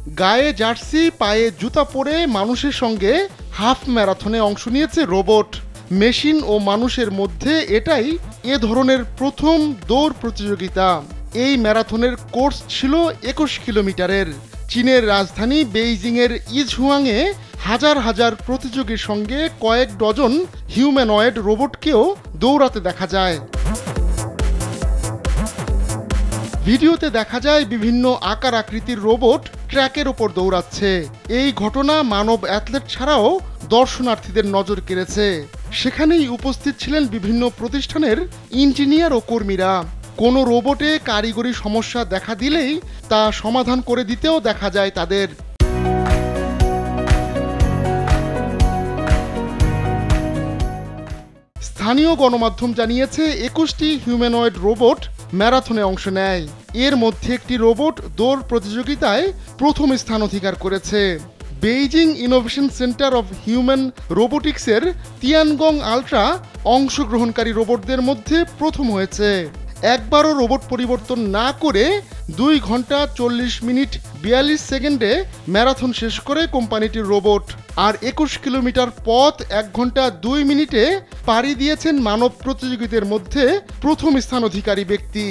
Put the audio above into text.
গায়ে জার্সি, পায়ে জুতা পরে মানুষের সঙ্গে হাফ ম্যারাথনে অংশ নিয়েছে রোবট। মেশিন ও মানুষের মধ্যে এটাই এ ধরনের প্রথম দৌড় প্রতিযোগিতা। এই ম্যারাথনের কোর্স ছিল 21 কিলোমিটারের। চীনের রাজধানী বেইজিংয়ের ইজহুয়াংয়ে হাজার হাজার প্রতিযোগীর সঙ্গে কয়েক ডজন হিউম্যানয়েড রোবটকেও দৌড়াতে দেখা যায়। ভিডিওতে দেখা যায় বিভিন্ন আকার আকৃতির রোবট ট্র্যাকের ওপর দৌড়াচ্ছে। এই ঘটনা মানব অ্যাথলেট ছাড়াও দর্শনার্থীদের নজর কেড়েছে। সেখানেই উপস্থিত ছিলেন বিভিন্ন প্রতিষ্ঠানের ইঞ্জিনিয়ার ও কর্মীরা। কোনো রোবটে কারিগরি সমস্যা দেখা দিলেই তা সমাধান করে দিতেও দেখা যায় তাদের। স্থানীয় গণমাধ্যম জানিয়েছে 21টি হিউম্যানয়েড রোবট ম্যারাথনে অংশ নেয়। এর মধ্যে একটি রোবট দৌড় প্রতিযোগিতায় প্রথম স্থান অধিকার করেছে। Beijing innovation centre of human রোবোটিক্সের তিয়ানগং আল্ট্রা অংশগ্রহণকারী রোবটদের মধ্যে প্রথম হয়েছে। একবারও রোবট পরিবর্তন না করে 2 ঘন্টা 40 মিনিট 42 সেকেন্ডে ম্যারাথন শেষ করে কোম্পানিটির রোবট। আর 21 কিলোমিটার পথ 1 ঘন্টা 2 মিনিটে পাড়ি দিয়েছেন মানব প্রতিযোগীদের মধ্যে প্রথম স্থান অধিকারী ব্যক্তি।